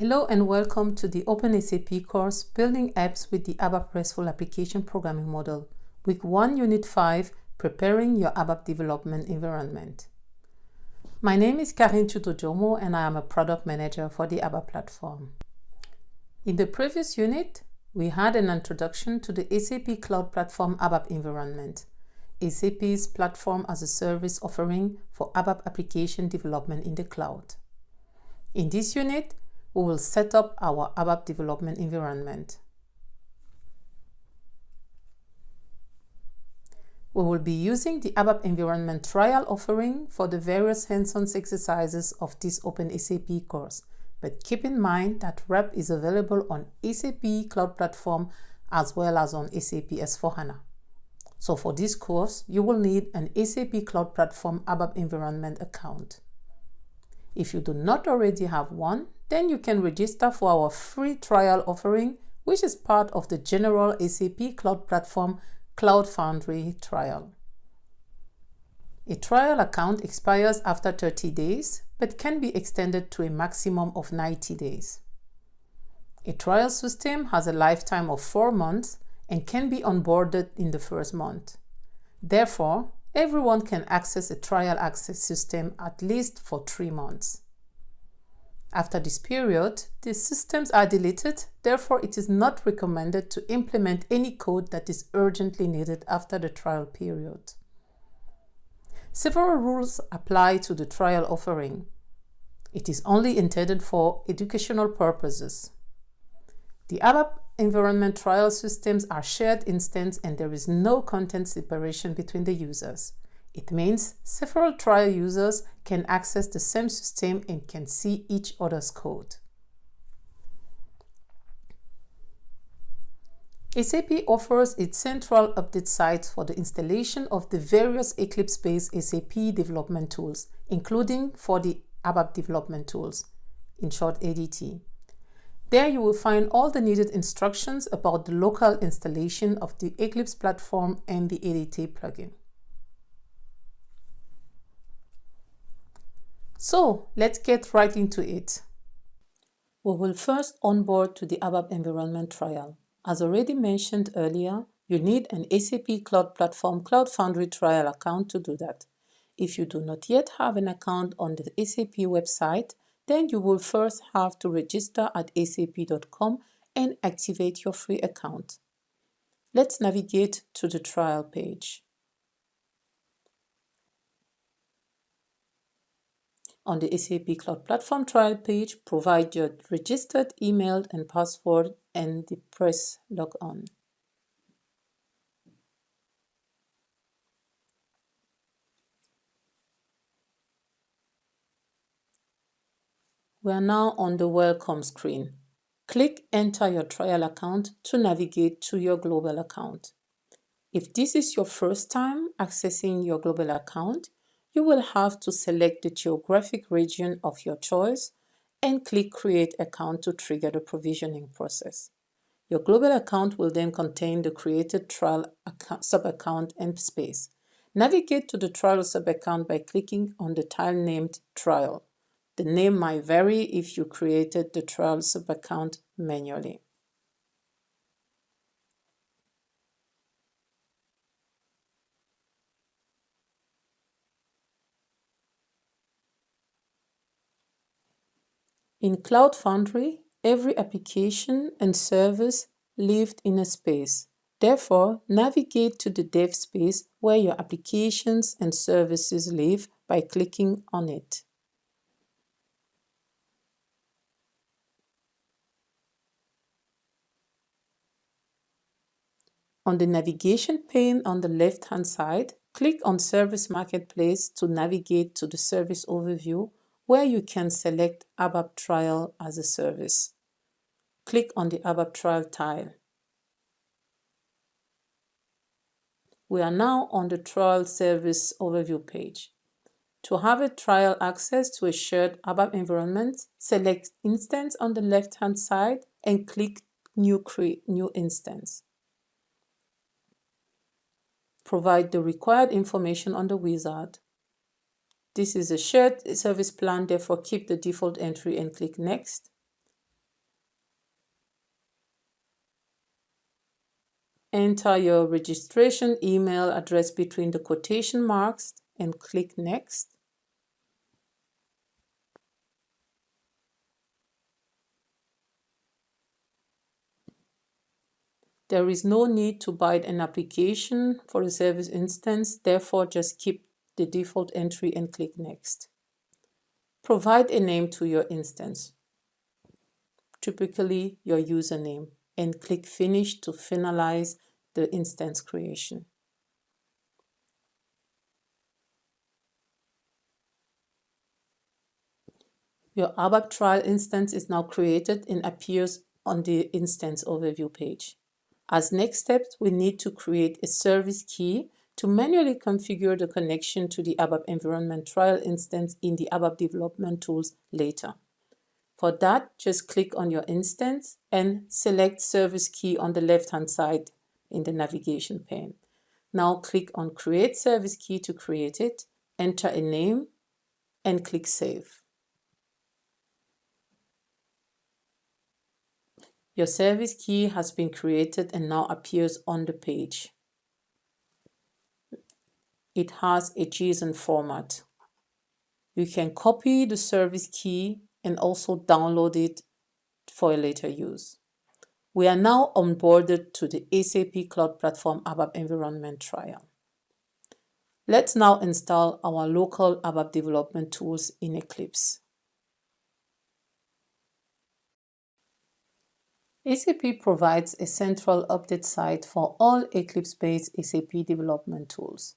Hello and welcome to the Open SAP course, Building Apps with the ABAP RESTful Application Programming Model, Week 1, Unit 5, Preparing your ABAP Development Environment. My name is Karin Chutojomo and I am a Product Manager for the ABAP platform. In the previous unit, we had an introduction to the SAP Cloud Platform ABAP environment, SAP's platform as a service offering for ABAP application development in the cloud. In this unit, we will set up our ABAP development environment. We will be using the ABAP environment trial offering for the various hands-on exercises of this Open SAP course, but keep in mind that REP is available on SAP Cloud Platform as well as on SAP S/4HANA. So for this course, you will need an SAP Cloud Platform ABAP environment account. If you do not already have one, then you can register for our free trial offering, which is part of the general SAP Cloud Platform Cloud Foundry trial. A trial account expires after 30 days, but can be extended to a maximum of 90 days. A trial system has a lifetime of 4 months and can be onboarded in the first month. Therefore, everyone can access a trial access system at least for 3 months. After this period, the systems are deleted, therefore it is not recommended to implement any code that is urgently needed after the trial period. Several rules apply to the trial offering. It is only intended for educational purposes. The ABAP environment trial systems are shared instances and there is no content separation between the users. It means several trial users can access the same system and can see each other's code. SAP offers its central update site for the installation of the various Eclipse-based SAP development tools, including for the ABAP development tools, in short ADT. There you will find all the needed instructions about the local installation of the Eclipse platform and the ADT plugin. So let's get right into it. We will first onboard to the ABAP environment trial. As already mentioned earlier, you need an SAP Cloud Platform Cloud Foundry trial account to do that. If you do not yet have an account on the SAP website, then you will first have to register at sap.com and activate your free account. Let's navigate to the trial page. On the SAP Cloud Platform trial page, provide your registered email and password and press log on. We are now on the welcome screen. Click Enter your trial account to navigate to your global account. If this is your first time accessing your global account, you will have to select the geographic region of your choice and click Create Account to trigger the provisioning process. Your global account will then contain the created trial sub-account and space. Navigate to the trial sub-account by clicking on the tile named Trial. The name might vary if you created the trial sub-account manually. In Cloud Foundry, every application and service lived in a space. Therefore, navigate to the dev space where your applications and services live by clicking on it. On the navigation pane on the left-hand side, click on Service Marketplace to navigate to the service overview where you can select ABAP Trial as a service. Click on the ABAP Trial tile. We are now on the Trial Service Overview page. To have a trial access to a shared ABAP environment, select Instance on the left-hand side and click New Instance. Provide the required information on the wizard. This is a shared service plan, therefore keep the default entry and click Next. enter your registration email address between the quotation marks and click Next. There is no need to bind an application for a service instance, therefore just keep the default entry and click Next. Provide a name to your instance, typically your username, and click Finish to finalize the instance creation. Your ABAP trial instance is now created and appears on the instance overview page. As next steps, we need to create a service key to manually configure the connection to the ABAP environment trial instance in the ABAP development tools later. For that, just click on your instance and select Service Key on the left-hand side in the navigation pane. Now click on Create Service Key to create it, enter a name, and click Save. Your service key has been created and now appears on the page. It has a JSON format. You can copy the service key and also download it for a later use. We are now onboarded to the SAP Cloud Platform ABAP Environment Trial. Let's now install our local ABAP development tools in Eclipse. SAP provides a central update site for all Eclipse-based SAP development tools.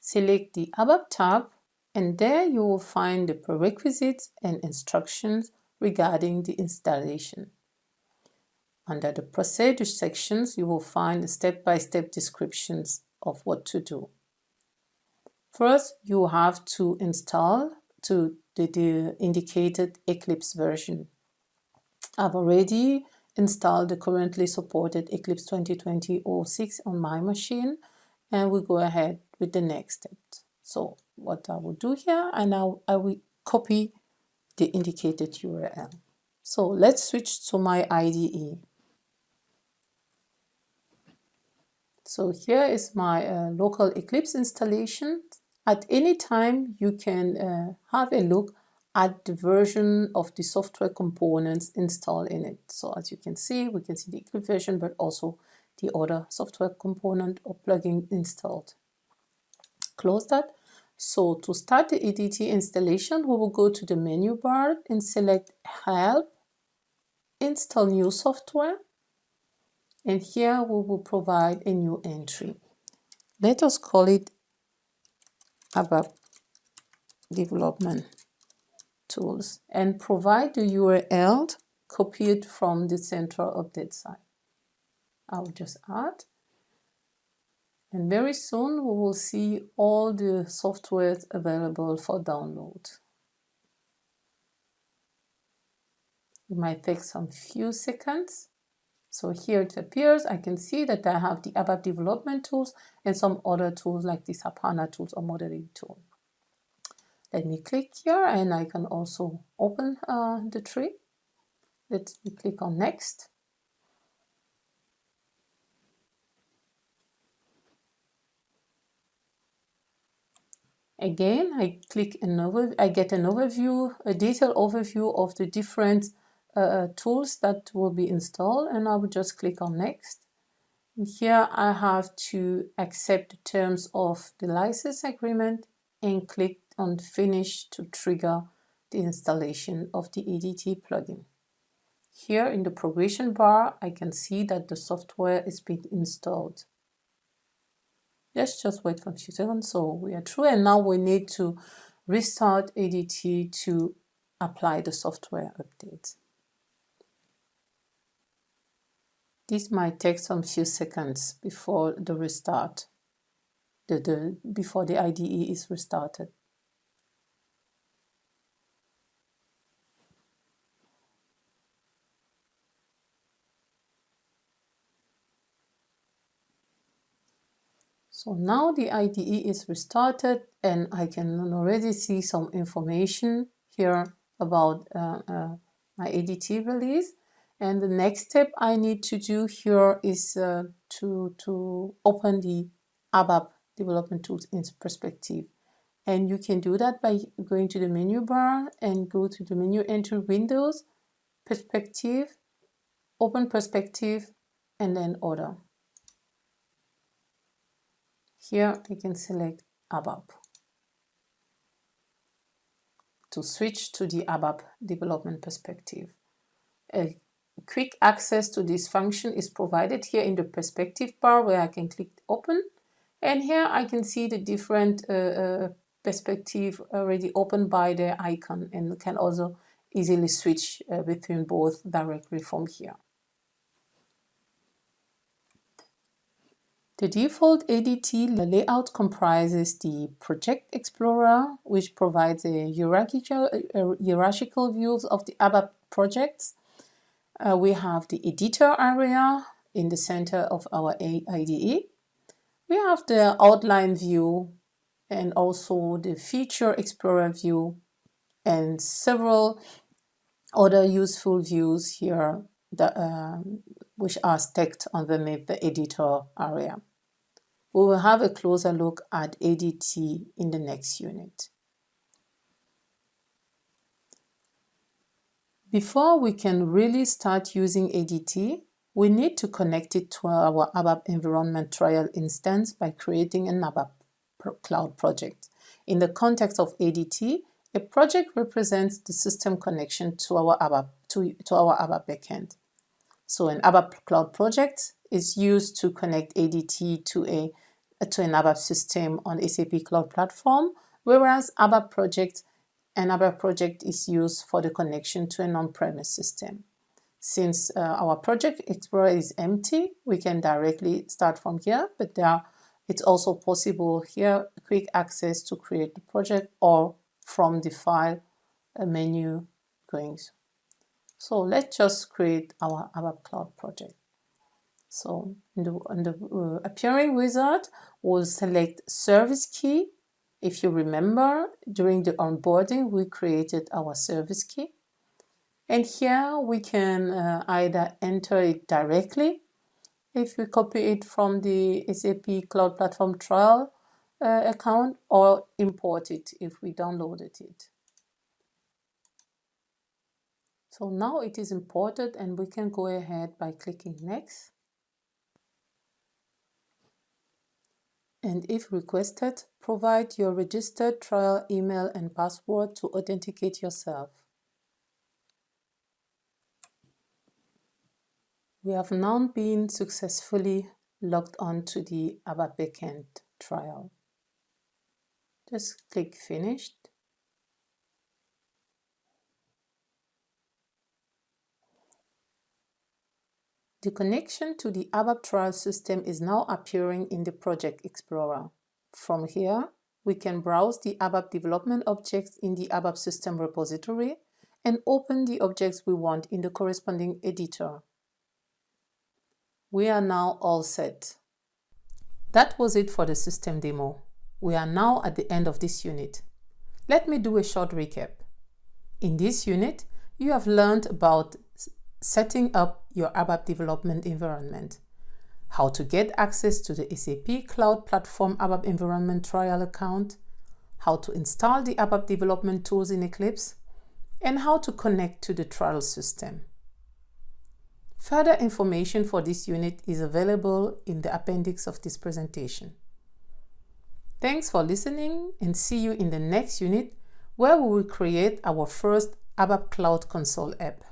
Select the ABAP tab, and there you will find the prerequisites and instructions regarding the installation. Under the procedure sections, you will find the step-by-step descriptions of what to do. First, you have to install to the indicated Eclipse version. I've already install the currently supported Eclipse 2020-06 on my machine, and we go ahead with the next step. So what I will do here, and now I will copy the indicated URL. So let's switch to my IDE. So here is my local Eclipse installation. At any time, you can have a look at the version of the software components installed in it. So as you can see, we can see the Eclipse version, but also the other software component or plugin installed. Close that. So to start the EDT installation, we will go to the menu bar and select Help, Install New Software. And here we will provide a new entry. Let us call it ABAP Development Tools and provide the URL copied from the central update site. I'll just add, and very soon we will see all the softwares available for download. It might take some few seconds. So here it appears. I can see that I have the ABAP development tools and some other tools like the SAP HANA tools or modeling tool. Let me click here, and I can also open the tree. Let me click on Next. Again, I get an overview, a detailed overview of the different tools that will be installed, and I will just click on Next. And here I have to accept the terms of the license agreement and click on Finish to trigger the installation of the EDT plugin. Here in the progression bar, I can see that the software is being installed. Let's just wait for a few seconds. So we are through, and now we need to restart EDT to apply the software update. This might take some few seconds before the restart, before the IDE is restarted. So now the IDE is restarted, and I can already see some information here about my EDT release. And the next step I need to do here is to open the ABAP development tools in perspective. And you can do that by going to the menu bar and go to the menu, enter Windows, Perspective, open Perspective, and then Other. Here I can select ABAP to switch to the ABAP development perspective. A quick access to this function is provided here in the perspective bar, where I can click open, and here I can see the different perspective already opened by the icon, and can also easily switch between both directly from here. The default ADT layout comprises the Project Explorer, which provides a hierarchical views of the ABAP projects. We have the editor area in the center of our IDE. We have the outline view and also the feature explorer view and several other useful views here that, which are stacked underneath the editor area. We will have a closer look at ADT in the next unit. Before we can really start using ADT, we need to connect it to our ABAP environment trial instance by creating an ABAP cloud project. In the context of ADT, a project represents the system connection to our ABAP, to our ABAP backend. So an ABAP cloud project is used to connect ADT to an ABAP system on SAP Cloud Platform, whereas an ABAP project is used for the connection to an on-premise system. Since our Project Explorer is empty, we can directly start from here, but it's also possible here, quick access to create the project or from the file menu going. So let's just create our ABAP Cloud project. So in the appearing wizard, we'll select service key. If you remember, during the onboarding, we created our service key. And here we can either enter it directly, if we copy it from the SAP Cloud Platform trial account, or import it if we downloaded it. So now it is imported and we can go ahead by clicking Next. And if requested, provide your registered trial email and password to authenticate yourself. We have now been successfully logged on to the ABAP backend trial. Just click Finished. The connection to the ABAP trial system is now appearing in the Project Explorer. From here, we can browse the ABAP development objects in the ABAP system repository and open the objects we want in the corresponding editor. We are now all set. That was it for the system demo. We are now at the end of this unit. Let me do a short recap. In this unit, you have learned about setting up your ABAP development environment, how to get access to the SAP Cloud Platform ABAP environment trial account, how to install the ABAP development tools in Eclipse, and how to connect to the trial system. Further information for this unit is available in the appendix of this presentation. Thanks for listening, and see you in the next unit, where we will create our first ABAP Cloud Console app.